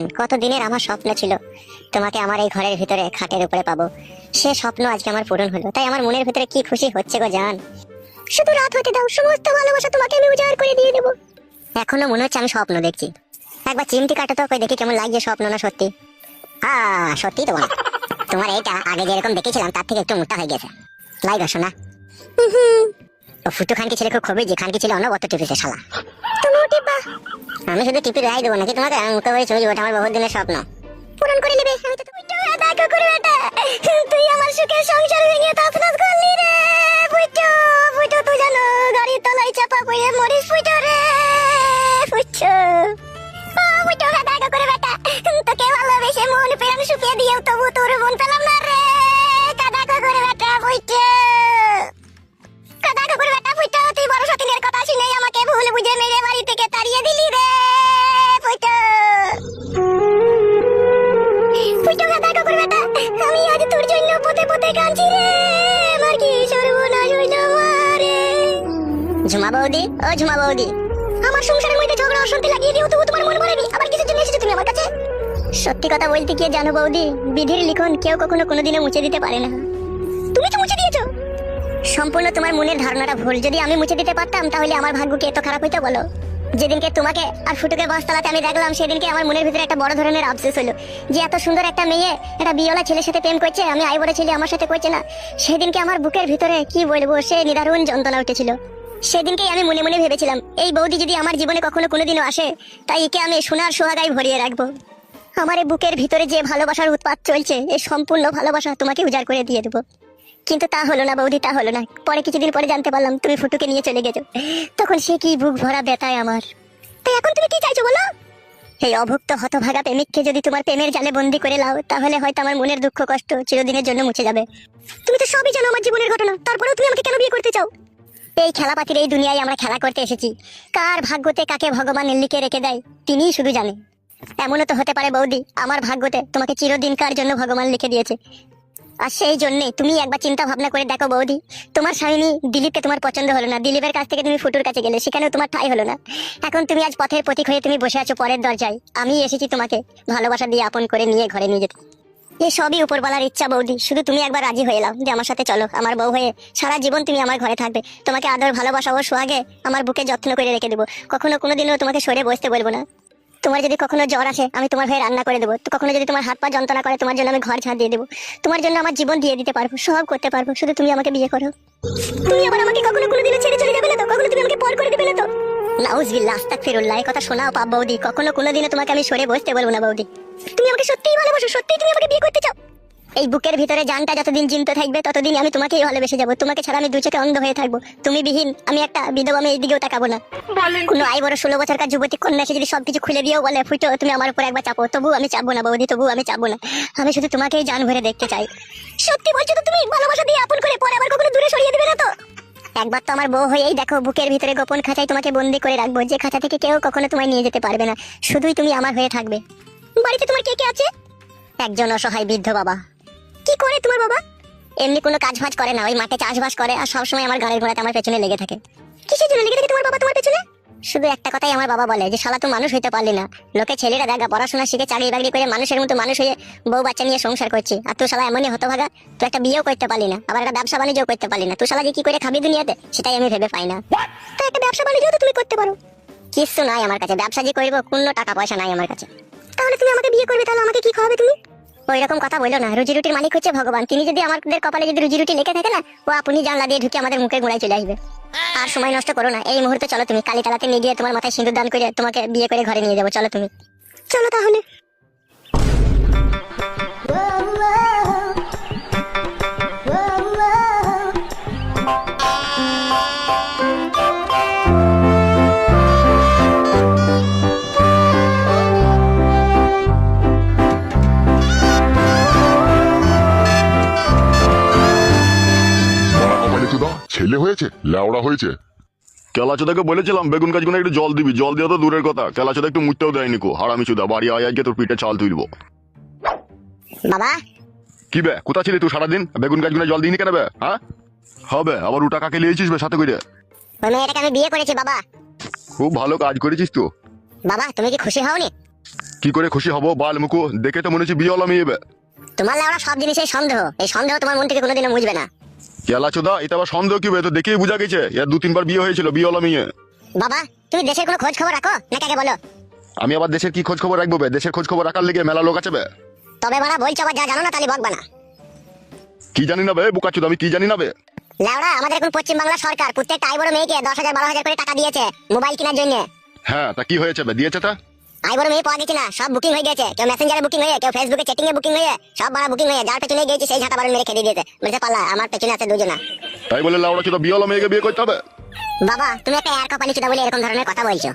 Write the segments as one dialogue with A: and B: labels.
A: কতদিনের আমার স্বপ্ন ছিল তোমাকে আমার এই ঘরের ভিতরে খাটের উপরে পাবো। সে স্বপ্ন আজকে আমার পূরণ হলো, তাই আমার মনের ভিতরে কি খুশি হচ্ছে গো জান। শুধু রাত হতে দাও, সমস্ত ভালোবাসা তোমাকে আমি উজাড় করে দিয়ে দেবো। এখনো মনে হচ্ছে আমি স্বপ্ন দেখছি। একবার চিমটি কাটো তো, কই দেখি কেমন লাগছে, স্বপ্ন না সত্যি। সত্যি তো বলো, তোমার এইটা আগে যেরকম দেখেছিলাম তার থেকে একটু মোটা হয়ে গেছে। লাইগা শোনা ফুটু খানকি ছেলে খুব খবর যে খানকি ছেলে অনবত টিপিছে শালা। তুমিও টিপা? আমি শুধু টিপি রাই দেবো নাকি তোমাকে? মুখে বলে চলে যাবো, আমার বহুত দিনের স্বপ্ন পূরণ করে নেবে। আমি তো দেখো করে বেটা, তুই আমার সুখের সংসার ভেঙে তছনছ করলি রে। ফুটু ফুটু তুই জানো গাড়ির তলায় চাপা পড়ে মরিস ফুটু রে। ফুটু ফুটু দেখো করে বেটা, তোকে ভালোবেসে মন প্রাণ শুকিয়ে দিয়েও তবু তোর মন পেলাম না রে। কাদা করে বেটা ফুটু, কাদা করে বেটা ফুটু, তুই বড় সতীনের কথা শুনে আমাকে ভুল বুঝে মেরে বাড়ি থেকে তাড়িয়ে দিলি রে। ফুটু ফুটু কাদা করে বেটা, আমি আজ তোর জন্য পথে পথে কাঁদছি রে। আমার কি সর্বনাশ হইল মারে। ঝুমা বৌদি, ও ঝুমা বৌদি, আমার সংসারের মধ্যে ঝগড়া অশান্তি লাগিয়ে দিও তবু তোমার মন ভরেনি। আবার কিসের জন্য এসেছো তুমি আমার কাছে? সত্যি কথা বলতে কি জানো বৌদি, বিধির লিখন কেউ কখনো কোনোদিনও মুছে দিতে পারে না। তুমি তো মুছে দিয়েছো। সম্পূর্ণ তোমার মনের ধারণাটা ভুল। যদি আমি মুছে দিতে পারতাম তাহলে আমার ভাগ্য কি এত খারাপ হইতো বলো? যেদিনকে তোমাকে আর ফুটুকে বাসতলাতে আমি দেখলাম সেদিনকে আমার মনের ভিতরে একটা বড় ধরনের আফসোস হলো যে এত সুন্দর একটা মেয়ে একটা বিয়েওয়ালা ছেলের সাথে প্রেম করছে, আমি আই বড় ছেলে আমার সাথে করছে না। সেদিনকে আমার বুকের ভিতরে কি বলবো, সে নিদারুণ যন্ত্রণা উঠেছিল। সেদিনকেই আমি মনে মনে ভেবেছিলাম এই বৌদি যদি আমার জীবনে কখনো কোনোদিনও আসে তাই একে আমি সোনার সোহাগায় ভরিয়ে রাখবো। আমার এই বুকের ভিতরে যে ভালোবাসার উৎপাত চলছে এই সম্পূর্ণ ভালোবাসা তোমাকে উজাড় করে দিয়ে দেবো। কিন্তু তা হলো না বৌদি, তা হলো না। পরে কিছুদিন পরে জানতে পারলাম তুমি ফুটুকে নিয়ে চলে গেছো। তখন সে কি বুক ভরা ব্যথায় আমার। তাই এখন তুমি কি চাইছো বলো? এই অভুক্ত হতভাগা প্রেমিককে যদি তোমার প্রেমের জালে বন্দি করে লাও তাহলে হয়তো আমার মনের দুঃখ কষ্ট চিরদিনের জন্য মুছে যাবে। তুমি তো সবই জানো আমার জীবনের ঘটনা, তারপরেও তুমি আমাকে কেন বিয়ে করতে চাও? এই খেলাপাতির এই দুনিয়ায় আমরা খেলা করতে এসেছি। কার ভাগ্যতে কাকে ভগবান লিখে রেখে দেয় তিনিই শুধু জানে। এমনও তো হতে পারে বৌদি আমার ভাগ্যতে তোমাকে চিরদিনকার জন্য ভগবান লিখে দিয়েছে। আর সেই জন্যে তুমি একবার চিন্তা ভাবনা করে দেখো বৌদি, তোমার স্বামী দিলীপকে তোমার পছন্দ হলো না, দিলীপের কাছ থেকে তুমি ফুটুর কাছে গেলে সেখানেও তোমার ঠাঁই হলো না। এখন তুমি আজ পথের প্রতীক হয়ে তুমি বসে আছো পরের দরজায়। আমি এসেছি তোমাকে ভালোবাসা দিয়ে আপন করে নিয়ে ঘরে নিয়ে যেতে। এই সবই উপরওয়ালার ইচ্ছা বৌদি, শুধু তুমি একবার রাজি হয়ে নাও যে আমার সাথে চলো, আমার বউ হয়ে সারা জীবন তুমি আমার ঘরে থাকবে। তোমাকে আদর ভালোবাসা ও সোহাগে আমার বুকে যত্ন করে রেখে দেবো, কখনো কোনোদিনও তোমাকে সরে বসতে বলবো না। তোমার যদি কখনো জ্বর আসে আমি তোমার হয়ে রান্না করে দেবো, তো কখনো যদি তোমার হাত পা যন্ত্রণা করে তোমার জন্য আমি ঘর ঝাড় দিয়ে দেবো। তোমার জন্য আমার জীবন দিয়ে দিতে পারবো, সব করতে পারবো, শুধু তুমি আমাকে বিয়ে করো। তুমি আবার আমাকে কখনো কোনোদিনও ছেড়ে চলে যাবে না তো? কখনো তুমি আমাকে পর করে দেবে না তো? নাউজুবিল্লাহ, আস্তাগফিরুল্লাহ, এই কথা শোনাও পাপ বৌদি। কখনো কোনোদিনও তোমাকে আমি সরে বসতে বলবো না বৌদি। তুমি আমাকে সত্যিই ভালোবাসো? সত্যিই তুমি আমাকে বিয়ে করতে চাও? এই বুকের ভিতরে জানটা যতদিন জীবিত থাকবে ততদিন আমি তোমাকেই ভালোবেসে যাবো। তোমাকে ছাড়া আমি দু চোখে অন্ধ হয়ে থাকবো। তুমি বিহীন আমি একটা বিধবা, আমি এইদিকেও তাকাবো না। কোনো আই বড় 16 বছরকার যুবতী কন্যা এসে যদি সবকিছু খুলে দিয়েও বলে ফুটো তুমি আমার উপর একবার চাপো, তবু আমি চাপবো না বৌদি, তবু আমি চাপবো না। আমি শুধু তোমাকেই জান ভরে দেখতে চাই। সত্যি বলছো তো? তুমি ভালোবাসা দিয়ে আপন করে পরে আবার কখনো দূরে সরিয়ে দেবে না তো? একবার তো আমার বউ হয়েই দেখো, বুকের ভিতরে গোপন খাঁচায় তোমাকে বন্দি করে রাখবো, যে খাঁচা থেকে কেউ কখনো তোমায় নিয়ে যেতে পারবে না। শুধুই তুমি আমার হয়ে থাকবে। বাড়িতে তোমার কে কে আছে? একজন অসহায় বৃদ্ধ বাবা। কি করে তোমার বাবা? এমনি কোনো কাজ বাজ করে না, ওই মাঠে চাষবাস করে আর সবসময় আমার গাড়ির ঘোড়াতে আমার পেছনে লেগে থাকে। কিসের জন্য লেগে থাকে তোমার বাবা তোমার পেছনে? শুধু একটা কথাই আমার বাবা বলে যে শালা তুই মানুষ হইতে পারলি না। লোকে ছেলেরা দেখা পড়াশোনা শিখে চাকরি বাকরি করে মানুষের মতো মানুষ হয়ে বউ বাচ্চা নিয়ে সংসার করছি, আর তুই শালা এমনই হতভাগা, তুই একটা বিয়েও করতে পারলি না, আবার একটা ব্যবসা বাণিজ্য করতে পারলি না। তুই শালা যে কি করে খাবি দুনিয়াতে সেটাই আমি ভেবে পাই না। তো একটা ব্যবসা বাণিজ্য তো তুমি করতে পারো। কিছু নাই আমার কাছে, ব্যবসা যে করবো কোনো টাকা পয়সা নাই আমার কাছে। তাহলে তুমি আমাকে বিয়ে করবে, তাহলে আমাকে কি খাওয়াবে তুমি? ওই রকম কথা বললো না, রুজি রুটির মালিক হচ্ছে ভগবান। তিনি যদি আমাদের কপালে যদি রুজি রুটি লেখে থাকে না, ও আপনি জানলা দিয়ে ঢুকে আমাদের মুখে গোড়ায় চলে আসবে। আর সময় নষ্ট করো না, এই মুহূর্তে চলো তুমি কালীতলাতে নিয়ে গিয়ে তোমার মাথায় সিঁদুর দান করে তোমাকে বিয়ে করে ঘরে নিয়ে যাবো। চলো তুমি, চলো তাহলে।
B: ছেলে হয়েছে লেওড়া হয়েছে।
C: কেলাচোদাকে বলেছিলাম বেগুন গাছগুলো একটু জল দিবি, জল দেওয়া তো দূরের কথা, কেলাচোদা একটু মুছতেও দেয়নি কো। হারামি চোদা, বাড়ি আয় আজকে তোর পিঠে চাল তুলবো।
A: বাবা
C: কি বে, কোথা ছিলি তুই সারাদিন? বেগুন গাছগুলো জল দিইনি কেন বে? হ্যাঁ হবে আবার ওটা কাকে লিয়েছিস বে সাথে করে?
A: ওই মেয়েটাকে আমি বিয়ে করেছি বাবা।
C: খুব ভালো কাজ করেছিস তো।
A: বাবা তুমি কি খুশি হওনি?
C: কি করে খুশি হব বাল মুকু, দেখে তো মনে হচ্ছে বিয়ে হলো মেয়ে।
A: তোমার লেওড়া সব জিনিসের সন্দেহ, এই সন্দেহ তোমার মন থেকে কোনোদিনও মুছবে না।
C: কেলা চোদা, এটা আবার সন্দেহ কি হবে? তো দেখেই বোঝা গেছে এর 2-3 বার বিয়ে হয়েছিল, বিয়ে হলো মেয়ে।
A: বাবা তুমি দেশের কোনো খোঁজ খবর রাখো না, কাকে বলো?
C: আমি আবার দেশের কি খোঁজ খবর রাখবো বে? দেশের খোঁজ খবর রাখার লেগে মেলা লোক আছে বে।
A: তবে বাড়া বলছো আবার যা জানো না তাহলে বকবা না।
C: কি জানি না বে বুকা চোদা, আমি কি জানি না বে।
A: লেওড়া আমাদের এখন পশ্চিম বাংলা সরকার প্রত্যেকটা আইবড় মেয়েকে 10,000-12,000 করে টাকা দিয়েছে মোবাইল কেনার জন্য।
C: হ্যাঁ তা কি হয়েছে বে, দিয়েছে তা?
A: আইবড় মেয়ে পাওয়া গেছে না, সব বুকিং হয়ে গেছে, কেউ মেসেঞ্জারে বুকিং হয়ে, কেউ ফেসবুকে চ্যাটিং এ বুকিং হয়ে, সব বাড়া বুকিং হয়ে, যার পেছনে গিয়েছে সেই ঝাঁটা বারণ মেরে খেয়ে দিয়েছে। বলছে পাল্লা আমার পেছনে আছে দুজনা।
C: তাই বলে লাউড়া চোদা বিয়ে হলো মেয়েকে বিয়ে করতে হবে?
A: বাবা তুমি একটা এয়ার কপালি চুদা বলে এরকম ধরনের কথা বলছো।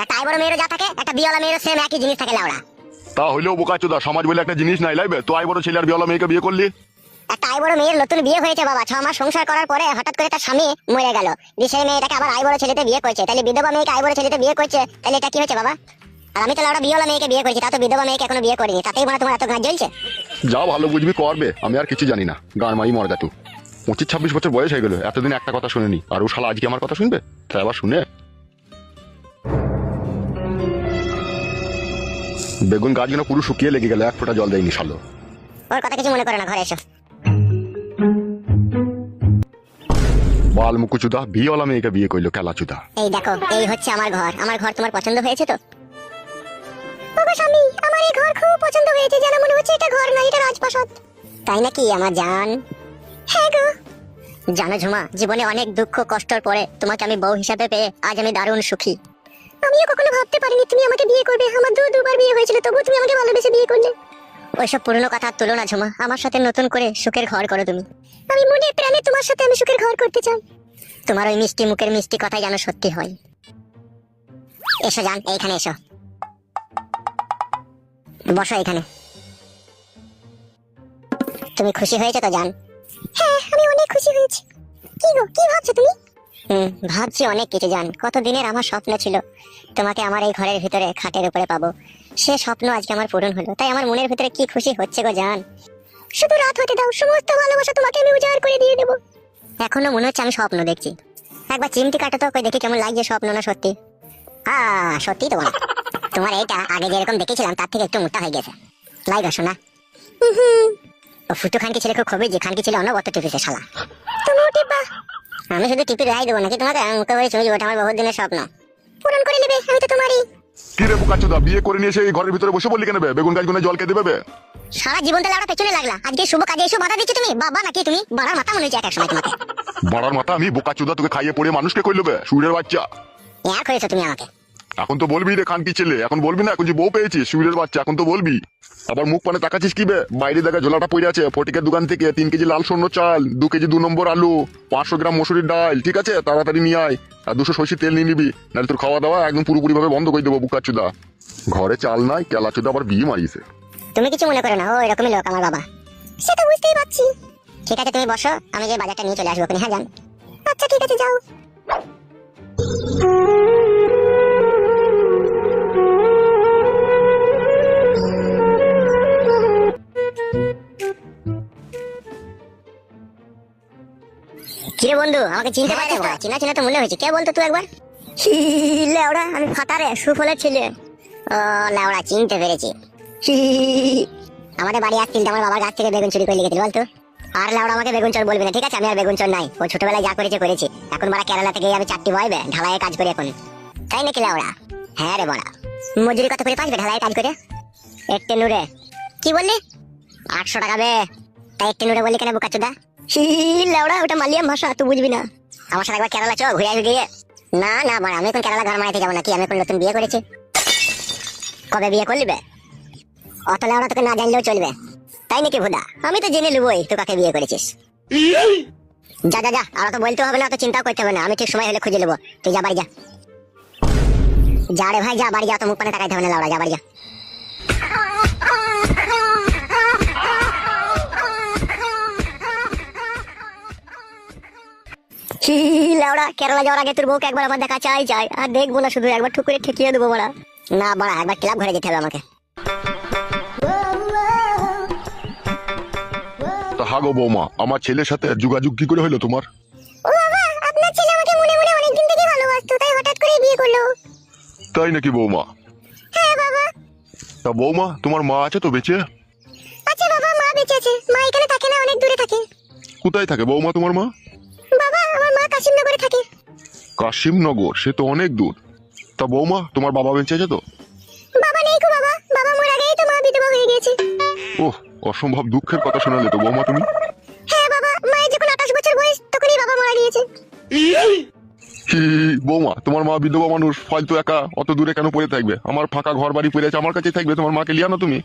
A: একটা আইবড় মেয়েরও যা থাকে একটা বিয়েওয়ালা মেয়েরও সেম একই জিনিস থাকে লেওড়া।
C: তা হইলেও বোকা চোদা, সমাজ বলে একটা জিনিস নাই লাইবে, তো আই বড় ছেলে আর বিয়ে হলো মেয়েকে বিয়ে করলি।
A: একটা আইবড় মেয়ের নতুন বিয়ে হয়েছে বাবা, 6 মাস সংসার করার পরে হঠাৎ করে তার স্বামী মরে গেল, সেই মেয়েটাকে আবার আইবড় ছেলেতে বিয়ে করছে, তাহলে বিধবা মেয়েকে আইবড় ছেলেতে বিয়ে করছে, তাহলে এটা কি হচ্ছে বাবা? আর আমি তো লাউড়া বিয়েওয়ালা মেয়েকে বিয়ে করেছি, তা তো বিধবা মেয়েকে এখনো বিয়ে করিনি, তাতেই মানে তোমার এত গাছ জ্বলছে।
C: যা ভালো বুঝবি করবে, আমি আর কিছু জানি না। গান মাই মরগা তু 25-26 বছর বয়স হয়ে গেল, এতদিন একটা কথা শুনেনি, আর ও শালা আজকে আমার কথা শুনবে? তাই আবার শুনে বেগুন গাছগুলো পুরো শুকিয়ে লেগে গেল, এক ফোঁটা জল দেয়নি শালো।
A: ওর কথা কিছু মনে করে না, ঘরে এসো।
C: বাল মুকুচুদা বিয়ে হলো মেয়েকে বিয়ে করলো, কেলা চুদা।
A: এই দেখো এই হচ্ছে আমার ঘর, আমার ঘর তোমার পছন্দ হয়েছে তো? ওগো স্বামী, আমার এই ঘর খুব পছন্দ হয়েছে, যেন মনে হচ্ছে এটা ঘর না এটা রাজপ্রাসাদ। তাই নাকি আমার জান? হ্যাঁ গো। জানো ঝুমা, জীবনে অনেক দুঃখ কষ্টর পরে তোমাকে আমি বউ হিসাবে পেয়ে আজ আমি দারুণ সুখী। আমিও কখনো ভাবতে পারিনি তুমি আমাকে বিয়ে করবে, আমার দুবার বিয়ে হয়েছিল তবু তুমি আমাকে ভালোবেসে বিয়ে করলে। ওইসব পুরনো কথা তুলো না ঝুমা, আমার সাথে নতুন করে সুখের ঘর করো তুমি। আমি মনে প্রাণে তোমার সাথে আমি সুখের ঘর করতে চাই। তোমার ওই মিষ্টি মুখের মিষ্টি কথাই যেন সত্যি হয়। এসো জান, এইখানে এসো, বসো এখানে। তুমি খুশি হয়েছে তো জান? হ্যাঁ আমি অনেক খুশি হয়েছি। কি গো কি ভাবছো তুমি? ভাবছি অনেক কিছু জান, কতদিনের আমার স্বপ্ন ছিল তোমাকে আমার এই ঘরের ভিতরে খাটের উপরে পাবো, সে স্বপ্ন আজকে আমার পূরণ হলো, তাই আমার মনের ভিতরে কি খুশি হচ্ছে গো জান। শুধু রাত হতে দাও, সমস্ত ভালোবাসা তোমাকে আমি উজাড় করে দিয়ে দেবো। এখনো মনে হচ্ছে আমি স্বপ্ন দেখছি, একবার চিমটি কাটো তো কই দেখি কেমন লাগছে স্বপ্ন না সত্যি। সত্যি তোমার এইটা আগে যেরকম দেখেছিলাম তার থেকে একটু মোটা হয়ে গেছে, লাইগা শোনা। ও ফুটু খানকি ছেলে খুব খবর যে খানকি ছেলে অন্য বত্ত টিপেছে শালা। তুমিও টিপবা? আমি শুধু টিপি রাই দেবো নাকি তোমাকে? মুখে বলে চলে ওটা আমার বহুত দিনের স্বপ্ন, পূরণ করে নেবে, আমি তো তোমারই।
C: কি রে বোকা চোদা, বিয়ে করে নিয়ে এসে এই ঘরের ভিতরে বসে বললি কেন বে? বেগুন গাছগুলো জল কে দেবে বে?
A: সারা জীবন তাহলে আমরা পেছনে লাগলা, আজকে শুভ কাজে এসে বাধা দিচ্ছ তুমি? বাবা নাকি তুমি? বাড়ার মাথা মনে হচ্ছে এক সময় তোমাকে।
C: বাড়ার মাথা আমি? বোকা চোদা তোকে খাইয়ে পড়ে মানুষকে করলো বে, সুরের বাচ্চা।
A: ইয়ার করেছো তুমি আমাকে।
C: এখন তো বলবি রে খানকি ছেলে, এখন বলবি না এখন যে বউ পেয়েছিস সুরের বাচ্চা, এখন তো বলবি। আবার মুখ পানে তাকাচ্ছিস কি বে? বাইরে দেখা ঝোলাটা পড়ে আছে ফটিকের দোকান থেকে 3 কেজি লাল সর্ণ চাল, 2 কেজি 2 নম্বর আলু, 500 গ্রাম মসুরির ডাল, ঠিক আছে তাড়াতাড়ি নিয়ে আয়, আর 200 সরষের তেল নিয়ে নিবি, নাহলে তোর খাওয়া দাওয়া একদম পুরোপুরি ভাবে বন্ধ করে দেবো বুকা চুদা। ঘরে চাল নাই, কেলা চুদা আবার বিয়ে মারিয়েছে।
A: তুমি কিছু মনে করো না, ও এরকমই লোক আমার বাবা। সেটা বুঝতেই পারছি। ঠিক আছে তুমি বসো, আমি যে বাজারটা নিয়ে চলে আসবো। হ্যাঁ জান। আচ্ছা ঠিক আছে যাও। কিরে বন্ধু আমাকে চিনতে পারছিস না? চিনা চিনা তো মনে হয়েছে, কে বলতো তুই একবার? লেওড়া আমি ফাতারে সুফলের ছেলে। ও লেওড়া চিনতে পেরেছি। আমাদের বাড়ি আসছিল, আমার বাবার গাছ থেকে বেগুন চুরি করে লিখেছিল বলতো। আর লেওড়া আমাকে বেগুন চোর বলবি না, ঠিক আছে? আমি আর বেগুন চোর নাই, ও ছোটবেলায় যা করেছে করেছি, এখন বাড়া কেরালা থেকে আমি 4টি বয়বে ঢালাইয়ে কাজ করি এখন। তাই নাকি লেওড়া? হ্যাঁ রে বড়া। মজুরি কত করে পাইবে ঢালাইয়ে কাজ করে? 1 নুরে। কি বললি? 800 টাকা বে। তাই 1 নুরে বললি কেন বোকাচোদা? লেওড়া ওটা মালিয়াম ভাষা, তুই বুঝবি না। আমার সাথে একবার কেরালা চো, ঘুরে আসবি গিয়ে। না না বড়া, আমি এখন কেরালা ঘর মারাইতে যাবো নাকি? আমি এখন নতুন বিয়ে করেছি। কবে বিয়ে করলি বে? অত লেওড়া তোকে না জানলেও চলবে। তাই নাকি ভুদা? আমি তো জেনে লুবই তুই কাকে বিয়ে করেছিস। যা যা যা, আর তো বলতে হবে না, অত চিন্তাও করতে হবে না, আমি ঠিক সময় হলে খুঁজে নেবো। তুই যা বাড়ি যা। যা রে ভাই যা, বাড়ি যা, তো মুখ পানে তাকাইতে হবে না লাউড়া, যা বাড়ি যা। লাউড়া কেরালা যাওয়ার আগে তোর বউকে একবার আমার দেখা চাই চাই, আর দেখবো না শুধু একবার ঠুক করে ঠেকিয়ে দেবো বড়া। না বড়া, একবার ক্লাব ঘরে যেতে হবে আমাকে।
C: তা হাগো বৌমা, আমার ছেলের সাথে যোগাযোগ কি করে হলো তোমার?
A: ও বাবা, আপনার ছেলে আমাকে মনে মনে অনেকদিন থেকে ভালোবাসতো, তাই হঠাৎ করে বিয়ে করলো।
C: তাই নাকি বৌমা?
A: হ্যাঁ বাবা।
C: তা বৌমা তোমার মা আছে তো বেঁচে?
A: আচ্ছা বাবা, মা বেঁচে আছে। মা এখানে থাকে না, অনেক দূরে থাকে।
C: কোথায় থাকে বৌমা তোমার মা?
A: বাবা, আমার মা কাশিমনগরে থাকে।
C: কাশিমনগর? সে তো অনেক দূর। তা বৌমা তোমার বাবা বেঁচে আছে তো?
A: বাবা নেই গো বাবা, বাবা মারা আগেই তো মা বিধবা হয়ে গেছে।
C: ওহ, অসম্ভব দুঃখের কথা শোনালে তো বৌমা তুমি।
A: হ্যাঁ বাবা, মায়ের যখন 28 বছর বয়স তখনই বাবা মারা গিয়েছে।
C: হি, বৌমা তোমার মা বিধবা মানুষ, ফালতু একা অত দূরে কেন পড়ে থাকবে? আমার ফাঁকা ঘর বাড়ি পড়ে আছে, আমার কাছেই থাকবে। তোমার মাকে লিয়া না তুমি।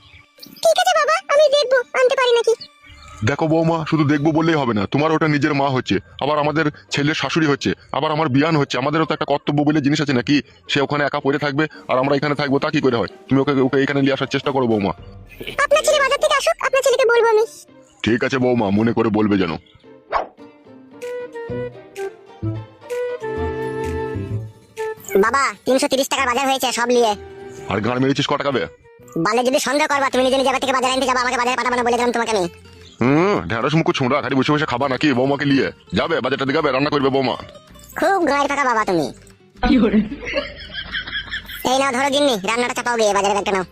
A: ঠিক আছে বাবা, আমি দেখবো আনতে পারি নাকি।
C: দেখো বৌমা, শুধু দেখবো বললেই হবে না, তোমার ওটা নিজের মা হচ্ছে, আবার আমাদের ছেলের শাশুড়ি হচ্ছে, আবার আমার বিয়ান হচ্ছে। আমাদেরও তো একটা কর্তব্য বলে জিনিস আছে নাকি? সে ওখানে একা পড়ে থাকবে আর আমরা এখানে থাকবো, তা কি করে হয়? তুমি ওকে ওকে এখানে নিয়ে আসার চেষ্টা করো বৌমা।
A: আপনার ছেলে বাজার থেকে আসুক, আপনার ছেলেকে বলবো আমি।
C: ঠিক আছে বৌমা, মনে করে বলবে যেন।
A: বাবা 330 টাকার বাজার হয়েছে, সব নিয়ে।
C: আর গান মেরেছিস ক টাকা বে?
A: বালে যদি সন্দেহ করবা, তুমি নিজে নিজে এবার থেকে বাজার আনতে যাবা, আমাকে বাজারে পাঠাবো না বলে দিলাম তোমাকে আমি।
C: ঢেঁড়স মুখ ছোঁড়া, খালি বসে বসে খাবা নাকি? বৌমাকে নিয়ে যাবে বাজারটা দিকে, রান্না করবে বৌমা।
A: খুব গায়ের টাকা বাবা তুমি। এই নাও ধরো গিন্নি, রান্নাটা চাপাও গিয়ে, বাজারে একটা নাও।